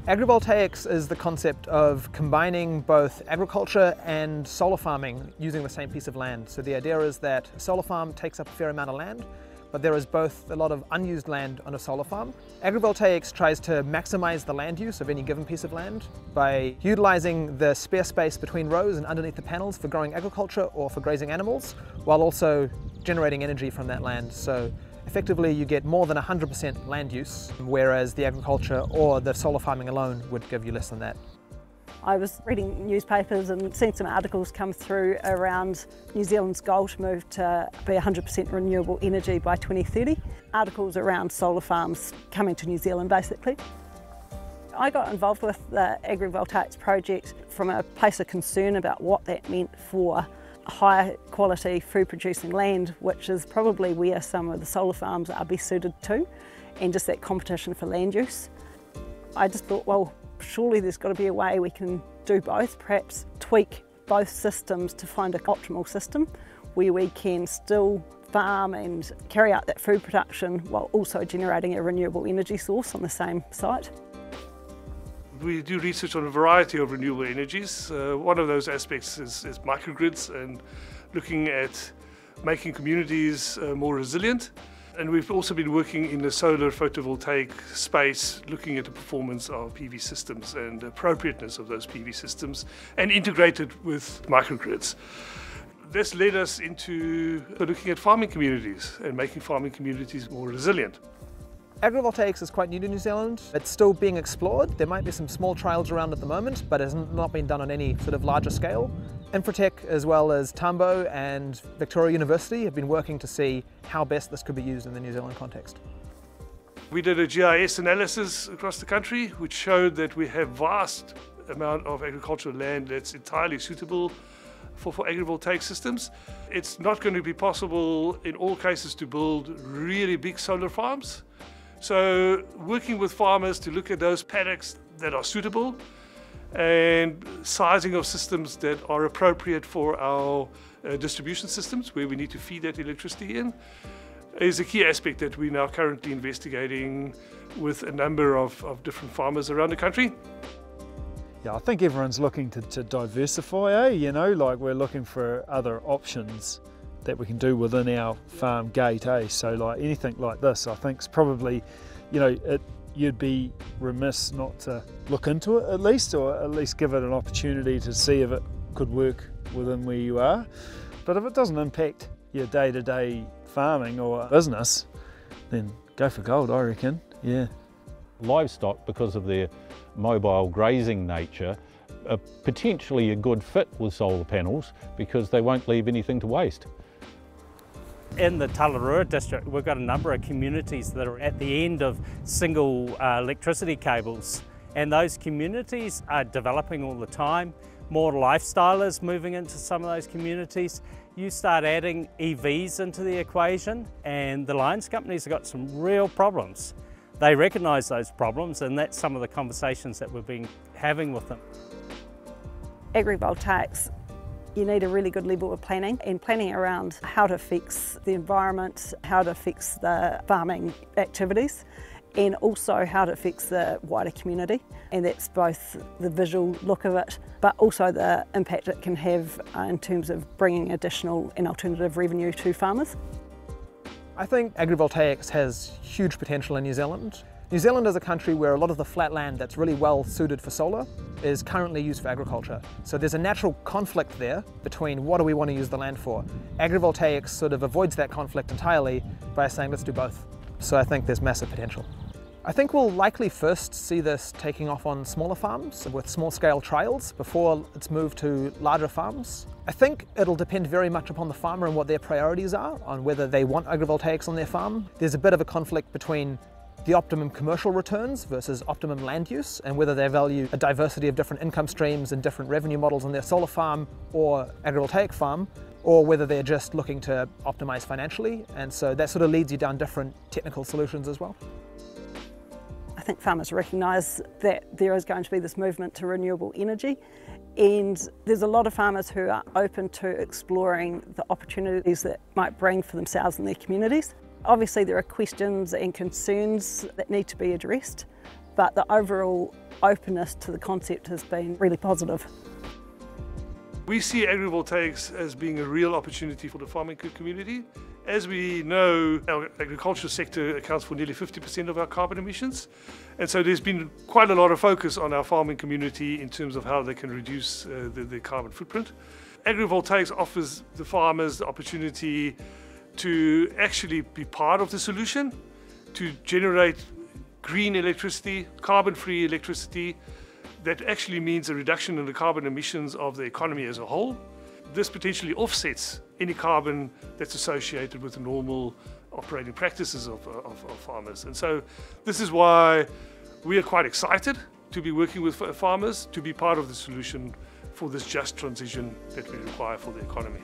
Agrivoltaics is the concept of combining both agriculture and solar farming using the same piece of land. So the idea is that a solar farm takes up a fair amount of land, but there is both a lot of unused land on a solar farm. Agrivoltaics tries to maximize the land use of any given piece of land by utilizing the spare space between rows and underneath the panels for growing agriculture or for grazing animals, while also generating energy from that land. So effectively you get more than 100% land use, whereas the agriculture or the solar farming alone would give you less than that. I was reading newspapers and seeing some articles come through around New Zealand's goal to move to be 100% renewable energy by 2030. Articles around solar farms coming to New Zealand basically. I got involved with the Agrivoltaics project from a place of concern about what that meant for higher quality food producing land, which is probably where some of the solar farms are best suited to, and just that competition for land use. I just thought, well, surely there's got to be a way we can do both, perhaps tweak both systems to find an optimal system where we can still farm and carry out that food production while also generating a renewable energy source on the same site. We do research on a variety of renewable energies. One of those aspects is microgrids and looking at making communities more resilient. And we've also been working in the solar photovoltaic space, looking at the performance of PV systems and the appropriateness of those PV systems and integrated with microgrids. This led us into looking at farming communities and making farming communities more resilient. Agrivoltaics is quite new to New Zealand. It's still being explored. There might be some small trials around at the moment, but it has not been done on any sort of larger scale. Infotech, as well as Tambo and Victoria University, have been working to see how best this could be used in the New Zealand context. We did a GIS analysis across the country, which showed that we have vast amount of agricultural land that's entirely suitable for agrivoltaic systems. It's not going to be possible in all cases to build really big solar farms. So working with farmers to look at those paddocks that are suitable and sizing of systems that are appropriate for our distribution systems where we need to feed that electricity in is a key aspect that we're now currently investigating with a number of different farmers around the country. Yeah, I think everyone's looking to diversify, you know, like we're looking for other options that we can do within our farm gate, So like anything like this, I think is probably, you know, you'd be remiss not to look into it at least, or at least give it an opportunity to see if it could work within where you are. But if it doesn't impact your day-to-day farming or business, then go for gold, I reckon, yeah. Livestock, because of their mobile grazing nature, are potentially a good fit with solar panels because they won't leave anything to waste. In the Aotearoa district, we've got a number of communities that are at the end of single electricity cables, and those communities are developing all the time. More lifestylers moving into some of those communities. You start adding EVs into the equation, and the lines companies have got some real problems. They recognise those problems, and that's some of the conversations that we've been having with them. Agrivoltaics, you need a really good level of planning, and planning around how to fix the environment, how to fix the farming activities, and also how to fix the wider community. And that's both the visual look of it, but also the impact it can have in terms of bringing additional and alternative revenue to farmers. I think agrivoltaics has huge potential in New Zealand. New Zealand is a country where a lot of the flat land that's really well suited for solar is currently used for agriculture. So there's a natural conflict there between what do we want to use the land for. Agrivoltaics sort of avoids that conflict entirely by saying let's do both. So I think there's massive potential. I think we'll likely first see this taking off on smaller farms with small-scale trials before it's moved to larger farms. I think it'll depend very much upon the farmer and what their priorities are on whether they want agrivoltaics on their farm. There's a bit of a conflict between the optimum commercial returns versus optimum land use, and whether they value a diversity of different income streams and different revenue models on their solar farm or agrivoltaic farm, or whether they're just looking to optimize financially. And so that sort of leads you down different technical solutions as well. I think farmers recognise that there is going to be this movement to renewable energy, and there's a lot of farmers who are open to exploring the opportunities that might bring for themselves and their communities. Obviously there are questions and concerns that need to be addressed, but the overall openness to the concept has been really positive. We see agrivoltaics as being a real opportunity for the farming community. As we know, our agricultural sector accounts for nearly 50% of our carbon emissions. And so there's been quite a lot of focus on our farming community in terms of how they can reduce the carbon footprint. Agrivoltaics offers the farmers the opportunity to actually be part of the solution, to generate green electricity, carbon-free electricity, that actually means a reduction in the carbon emissions of the economy as a whole. This potentially offsets any carbon that's associated with the normal operating practices of farmers. And so this is why we are quite excited to be working with farmers to be part of the solution for this just transition that we require for the economy.